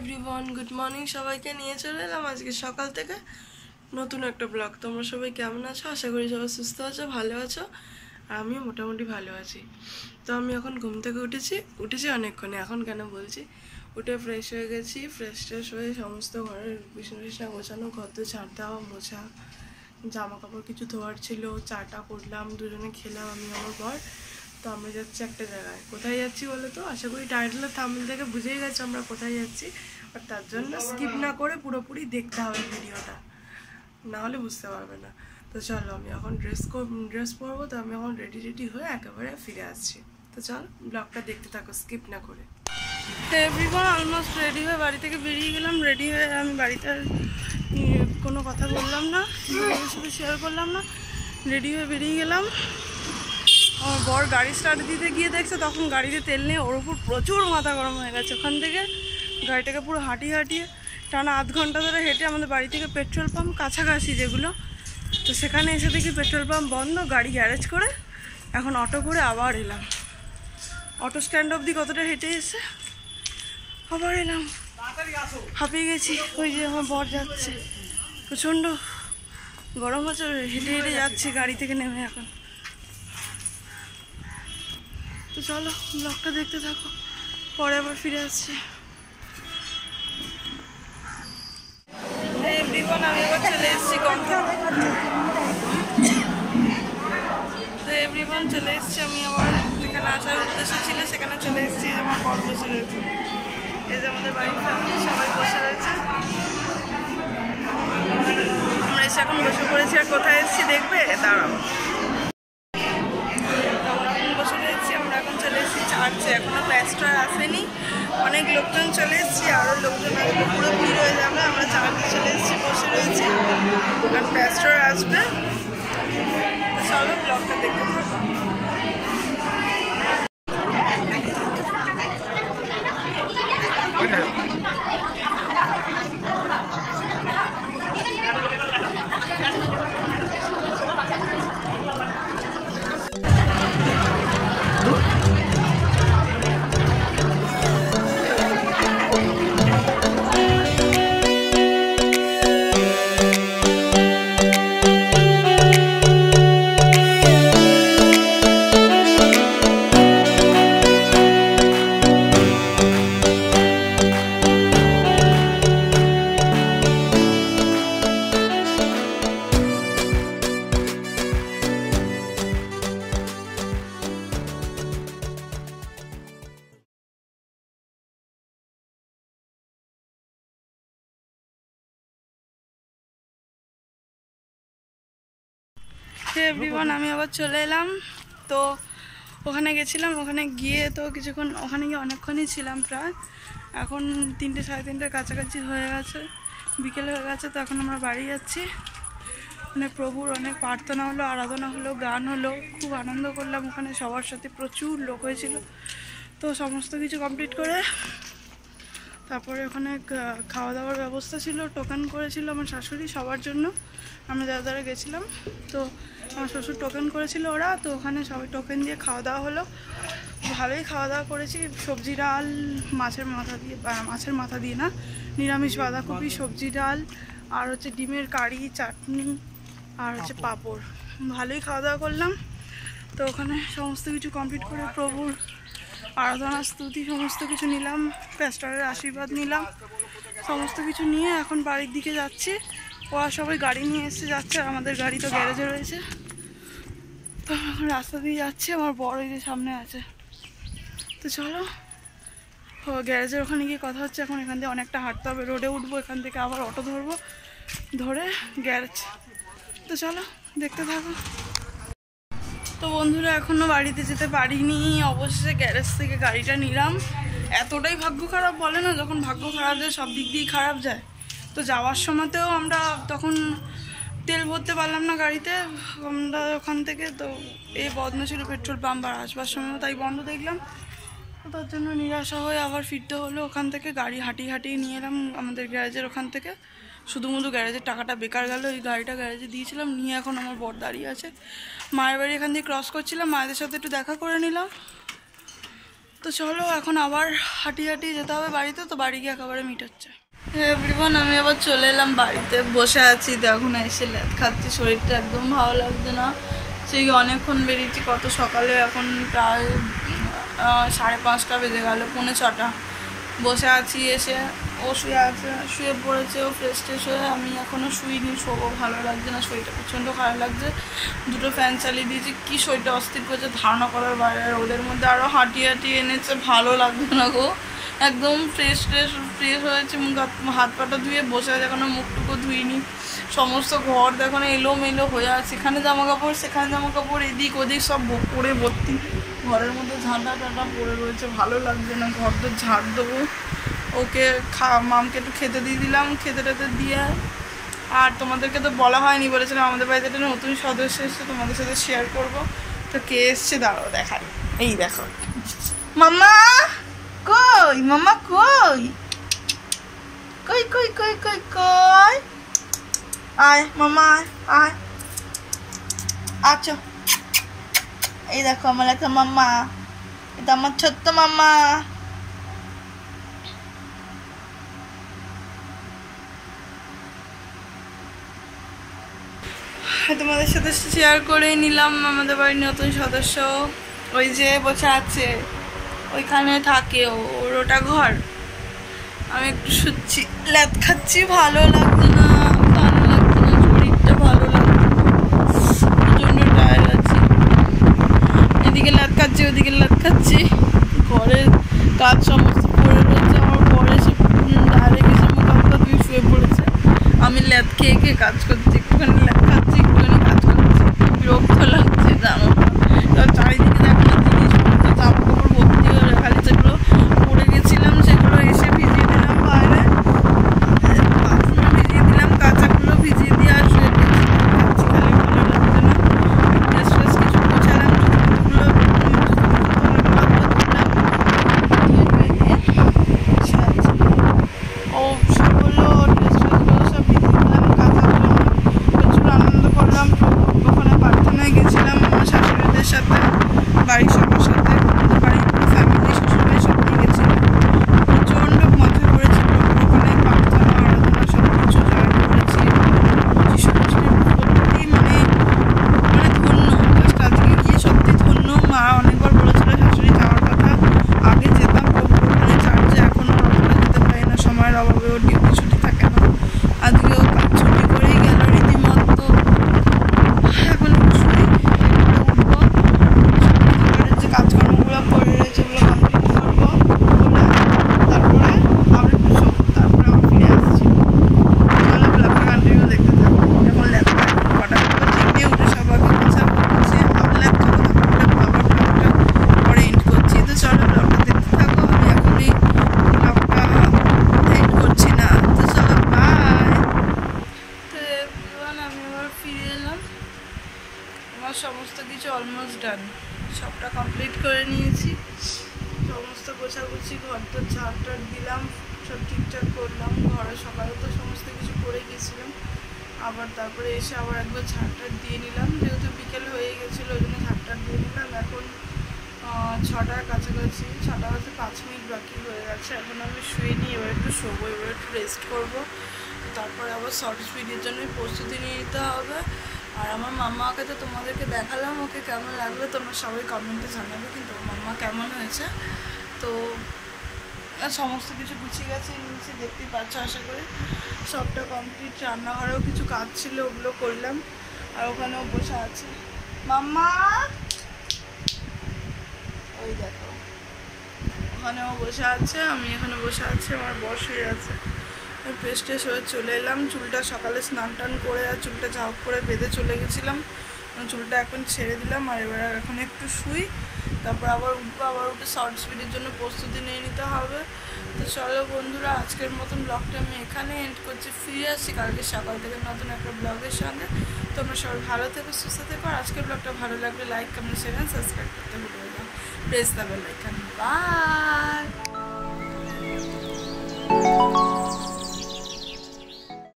Everyone, good morning. সবাইকে নিয়ে চলে এলাম আজকে সকাল থেকে নতুন একটা ব্লগ। তোমরা সবাই কেমন আছো? আশা করি সবাই সুস্থ আছো, ভালো আছো। আর আমিও মোটামুটি ভালো আছি। তো আমি এখন ঘুম থেকে উঠেছি অনেকক্ষণে। এখন কেন বলছি, উঠে ফ্রেশ হয়ে গেছি। ফ্রেশ হয়ে সমস্ত ঘরের বিছানা গোছানো, ঘর তো ঝাড় দেওয়া, মোছা, জামা কাপড় কিছু ধোয়ার ছিল, চাটা করলাম, দুজনে খেলাম আমি আমার বর। তো আমরা যাচ্ছি একটা জায়গায়। কোথায় যাচ্ছি বলো তো? আশা করি টাইটেলের থাম্বনেল থেকে বুঝেই গেছে আমরা কোথায় যাচ্ছি। আর তার জন্য স্কিপ না করে পুরোপুরি দেখতে হবে ভিডিওটা, না হলে বুঝতে পারবে না। তো চলো, আমি এখন ড্রেস পরবো। তো আমি এখন রেডি হয়ে একেবারে ফিরে আসছি। তো চল, ব্লগটা দেখতে থাকো স্কিপ না করে। তো এভরিওয়ান, অলমোস্ট রেডি হয়ে বাড়ি থেকে বেরিয়ে গেলাম। রেডি হয়ে আমি বাড়িতে কোনো কথা বললাম না, সাথে শেয়ার করলাম না। রেডি হয়ে বেরিয়ে গেলাম। আমার বর গাড়ি স্টার্ট দিতে গিয়ে দেখছে তখন গাড়িতে তেল নেই। ওর উপর প্রচুর মাথা গরম হয়ে গেছে। ওখান থেকে গাড়িটাকে পুরো হাঁটিয়ে টানা আধ ঘন্টা ধরে হেঁটে আমাদের বাড়ি থেকে পেট্রোল পাম্প কাছাকাছি যেগুলো, তো সেখানে এসে দেখি পেট্রোল পাম্প বন্ধ। গাড়ি গ্যারেজ করে এখন অটো করে আবার এলাম। অটো স্ট্যান্ড অবধি কতটা হেঁটে এসে আবার এলাম। হাঁপিয়ে গেছি। ওই যে আমার বর যাচ্ছে, প্রচণ্ড গরম হচ্ছে, হেঁটে যাচ্ছি গাড়ি থেকে নেমে এখন। তো চলো, ব্লগটা দেখতে থাকো, পরে আবার ফিরে আসছি। আমি এবার চলে এসেছি চলে এসেছি আমি আমার যেখানে আসার উদ্দেশ্য ছিল সেখানে চলে এসেছি। আমার বর বসে রয়েছে, এই যে আমাদের বাড়ির ফ্যামিলি সবাই বসে রয়েছে। আমরা এসে এখন বসে পড়েছি। আর কোথায় এসেছি দেখবে, দাঁড়াও। আমরা এখন চলে এসেছি চার্চে। এখনো প্যাস্টর আসেনি, অনেক লোকজন চলে এসেছি, আরও লোকজন আসবে, পুরো ভিড় হয়ে যাবে। আমরা চার্চে চলে এসেছি, বসে রয়েছি, আর প্যাস্টর আসবে। চলো, ব্লগটা দেখতে থাকো। এভরিওয়ান, আমি আবার চলে এলাম। তো ওখানে গেছিলাম, ওখানে গিয়ে তো কিছুক্ষণ, ওখানে গিয়ে অনেকক্ষণই ছিলাম, প্রায় এখন 3টে সাড়ে 3টের কাছাকাছি হয়ে গেছে, বিকেল হয়ে গেছে। তো এখন আমরা বাড়ি যাচ্ছি। মানে প্রভুর অনেক প্রার্থনা হলো, আরাধনা হলো, গান হলো, খুব আনন্দ করলাম ওখানে। সবার সাথে প্রচুর লোক হয়েছিল। তো সমস্ত কিছু কমপ্লিট করে তারপরে ওখানে খাওয়া দাওয়ার ব্যবস্থা ছিল, টোকেন করেছিল আমার শাশুড়ি সবার জন্য। আমরা যারা গেছিলাম, তো আমার শ্বশুর টোকেন করেছিল ওরা। তো ওখানে সবাই টোকেন দিয়ে খাওয়া দাওয়া হলো। ভালোই খাওয়া দাওয়া করেছি। সবজি ডাল, মাছের মাথা দিয়ে না, নিরামিষ বাঁধাকপি, সবজি ডাল, আর হচ্ছে ডিমের কারি, চাটনি, আর হচ্ছে পাঁপড়। ভালোই খাওয়া দাওয়া করলাম। তো ওখানে সমস্ত কিছু কমপ্লিট করে প্রভুর আরাধনা স্তুতি সমস্ত কিছু নিলাম, প্যাস্টরের আশীর্বাদ নিলাম, সমস্ত কিছু নিয়ে এখন বাড়ির দিকে যাচ্ছি। ওরা সবাই গাড়ি নিয়ে এসে যাচ্ছে, আর আমাদের গাড়ি তো গ্যারেজে রয়েছে। তো এখন রাস্তা দিয়ে যাচ্ছি, আমার বড় এই যে সামনে আছে। তো চলো, গ্যারেজের ওখানে গিয়ে কথা হচ্ছে। এখন এখান থেকে অনেকটা হাঁটতে হবে, রোডে উঠবো, এখান থেকে আবার অটো ধরবো, ধরে গ্যারেজ। তো চলো, দেখতে থাকো। তো বন্ধুরা, এখনও বাড়িতে যেতে পারিনি। অবশেষে গ্যারেজ থেকে গাড়িটা নিলাম। এতটাই ভাগ্য খারাপ, বলে না, যখন ভাগ্য খারাপ যায় সব দিক দিয়েই খারাপ যায়। তো যাওয়ার সময়তেও আমরা তখন তেল ভরতে পারলাম না গাড়িতে আমরা ওখান থেকে। তো এই বন্ধ ছিল পেট্রোল পাম্প, আর আসবার সময়ও তাই বন্ধ দেখলাম। তো তার জন্য নিরাশা হয়ে আবার ফিরতে হলো। ওখান থেকে গাড়ি হাঁটিয়ে নিয়ে এলাম আমাদের গ্যারেজের ওখান থেকে। শুধুমাত্র গ্যারেজের টাকাটা বেকার গেল। এই গাড়িটা গ্যারেজে দিয়েছিলাম, নিয়ে এখন আমার বর দাঁড়িয়ে আছে। মায়ের বাড়ি এখান দিয়ে ক্রস করছিলাম, মায়েদের সাথে একটু দেখা করে নিলাম। তো চলো এখন আবার হাঁটি হাঁটি যেতে হবে বাড়িতে, তো বাড়ি গিয়ে একেবারে মিট হচ্ছে। এভরিওয়ান, আমি আবার চলে এলাম বাড়িতে, বসে আছি। তো এখন এসে ল্যাদ খাচ্ছি, শরীরটা একদম ভালো লাগছে না। সেই অনেকক্ষণ বেরিয়েছি, কত সকালে, এখন প্রায় 5:30 বেজে গেল, 5:45। বসে আছি, এসে ও শুয়ে আছে, শুয়ে পড়েছে, ও ফ্রেশ ট্রেশ হয়ে। আমি এখনও শুইনি, শোবো, ভালো লাগছে না, শরীরটা প্রচণ্ড খারাপ লাগছে। 2টো ফ্যান চালিয়ে দিয়েছি, কি শরীরটা অস্থির করছে ধারণা করার বাইরে। আর ওদের মধ্যে আরও হাঁটি এনেছে, ভালো লাগছে না গো। একদম ফ্রেশ হয়েছে, হাত পাটা ধুয়ে বসে আছে, এখনও মুখটুকু ধুইনি। সমস্ত ঘর দেখো না এলোমেলো হয়ে আছে, এখানে জামা কাপড়, সেখানে জামা কাপড়, এদিক ওদিক সব পরে ভর্তি। ঘরের মধ্যে ঝাঁটা টাটা পড়ে রয়েছে, ভালো লাগছে না। ঘর তো ঝাড় দেবো। ওকে মামকে একটু খেতে দিয়ে দিলাম, খেতে টেতে দিয়ে। আর তোমাদেরকে তো বলা হয়নি, বলেছিলাম আমাদের বাড়িতে একটা নতুন সদস্য এসছে, তোমাদের সাথে শেয়ার করবো। তো কে এসছে দাঁড়াও দেখাই। এই দেখো মাম্মা, কই মাম্মা, কই কই কই কই কই কই, আয় মাম্মা আয়, আচ্ছা। এই দেখো আমার একটা মাম্মা, এটা আমার ছোট্ট মাম্মা। তোমাদের সাথে শেয়ার করে নিলাম আমাদের বাড়ির নতুন সদস্য। ওই যে বসে আছে, ওইখানে থাকে, ওর ওটা ঘর। আমি একটু শুচ্ছি, ল্যাদ খাচ্ছি, ভালো লাগছে না, শরীরটা ভালো লাগছে না, প্রচণ্ড টায়ার্ড আছি। এদিকে ল্যাদ খাচ্ছি, ওদিকে ল্যাদ খাচ্ছি, ঘরের কাজ সমস্ত পড়ে রয়েছে। আমার পরে এসে ডাইরেক্ট এসে মুখ হাত পা ধুয়ে শুয়ে পড়েছে। আমি ল্যাদ খেয়ে খেয়ে কাজ করছি, একটুখানি ল্যাদ খাচ্ছি, একটুখানি কাজ করছি, বিরক্ত লাগছে জানো। চারিদিকে দেখো না জিনিসপত্র, জামা কাপড় ভর্তি হয়ে খালি, যেগুলো পরে গেছিলাম সেগুলো এসে ভিজিয়ে দিলাম বাইরে, বাথরুমে ভিজিয়ে দিলাম, কাঁচাগুলো ভিজিয়ে দিয়ে আর শুয়ে পড়েছি। খালি ভালো লাগছে না। ড্রেস ফ্রেস কিছু গোছালাম, জুতোগুলো ও সব হলো, ড্রেস ফ্রেসগুলো সব ভিজিয়ে দিলাম, কাঁচাগুলো। প্রচুর আনন্দ করলাম। ওখানে প্রার্থনায় গেছিলাম আমার শাশুড়িদের সাথে, বাড়ির সবার সাথে, বাড়ির ফ্যামিলি, শ্বশুরবাড়ি সব নিয়ে গেছিলাম। প্রচণ্ড মজা করেছি। ওখানে প্রার্থনা আরাধনা সব কিছু জয়েন করেছি। সত্যি মানে ধন্য, জাস্ট আজকে গিয়ে সত্যি ধন্য। মা অনেকবার বলেছিল শাশুড়ি যাওয়ার কথা, আগে যেতাম ওখানে চার্চে, এখনও ওখানে যেতে পারি না, সময়ের অভাবে, ওর ডিউটি ছুটি থাকে না। আজকেও কাজ ছুটি করেই গেল রীতিমতো। এখন শুনি উঠবো, ঘরের যে কাজকর্মগুলো পড়ে রয়েছে ওগুলো কমপ্লিট করবো, তারপরে আবার একটু শোবো, তারপরে আবার ফিরে আসছি। চলো ব্লগটা কন্টিনিউ দেখতে থাকো। এখন ল্যাপটপ কটা চিপে উঠে সবাইকে গোছাবো, গুছিয়ে আবার ল্যাপটপ আবার ব্লগটা পরে এন্ড করছি। তো চলো ব্লগটা দেখতে থাকো। আমি এখনই ব্লগটা এন্ড করছি না, তো চলো বাই। তো এভরিওয়ান, আমি আবার ফিরে এলাম। আমার সমস্ত কিছু অলমোস্ট ডান, সবটা কমপ্লিট করে নিয়েছি। সমস্ত গোছাগুছি, ঘর তো ঝাড় টাড় দিলাম, সব ঠিকঠাক করলাম। ঘরে সকালে তো সমস্ত কিছু করে গেছিলাম, আবার তারপরে এসে আবার একবার ঝাড় টাড় দিয়ে নিলাম, যেহেতু বিকেল হয়ে গেছিলো ওই জন্য ঝাড় টাড় দিয়ে নিলাম। এখন 6টার কাছাকাছি, 6টা বাজে 5 মিনিট বাকি হয়ে গেছে। এখন আমি শুয়ে নিই, এবার একটু শোবো, এবার একটু রেস্ট করবো। তারপরে আবার শর্টস ভিডিওর জন্য প্রস্তুতি নিয়ে নিতে হবে। আর আমার মাম্মাকে তো তোমাদেরকে দেখালাম, ওকে কেমন লাগলো তোমরা সবাই কমেন্টে জানাবে, কিন্তু মাম্মা কেমন হয়েছে। তো সমস্ত কিছু গুছিয়ে গেছে, নিচে দেখতেই পাচ্ছ আশা করি, সবটা কমপ্লিট। রান্নাঘরেও কিছু কাজ ছিল, ওগুলো করলাম। আর ওখানেও বসে আছে মাম্মা, ওই দেখো ওখানেও বসে আছে, আমি এখানে বসে আছি, আমার বস হয়ে আছে। ফ্রেশ ট্রেশ হয়ে চলে এলাম। চুলটা সকালে স্নান টান করে আর চুলটা ঝাঁপ করে বেঁধে চলে গেছিলাম, চুলটা এখন ছেড়ে দিলাম। আর এবার এখন একটু শুই, তারপর আবার উঠবো, আবার উঠে শর্টস ভিডিওর জন্য প্রস্তুতি নিয়ে নিতে হবে। তো চলো বন্ধুরা, আজকের মতন ব্লগটা আমি এখানে এন্ড করছি। ফিরে আসছি কালকে সকাল থেকে নতুন একটা ব্লগের সঙ্গে। তোমরা সবাই ভালো থেকো, সুস্থ থেকো। আর আজকের ব্লগটা ভালো লাগলে লাইক, কমেন্ট, শেয়ার, সাবস্ক্রাইব করতে ভুলো না। Press the bell icon. By.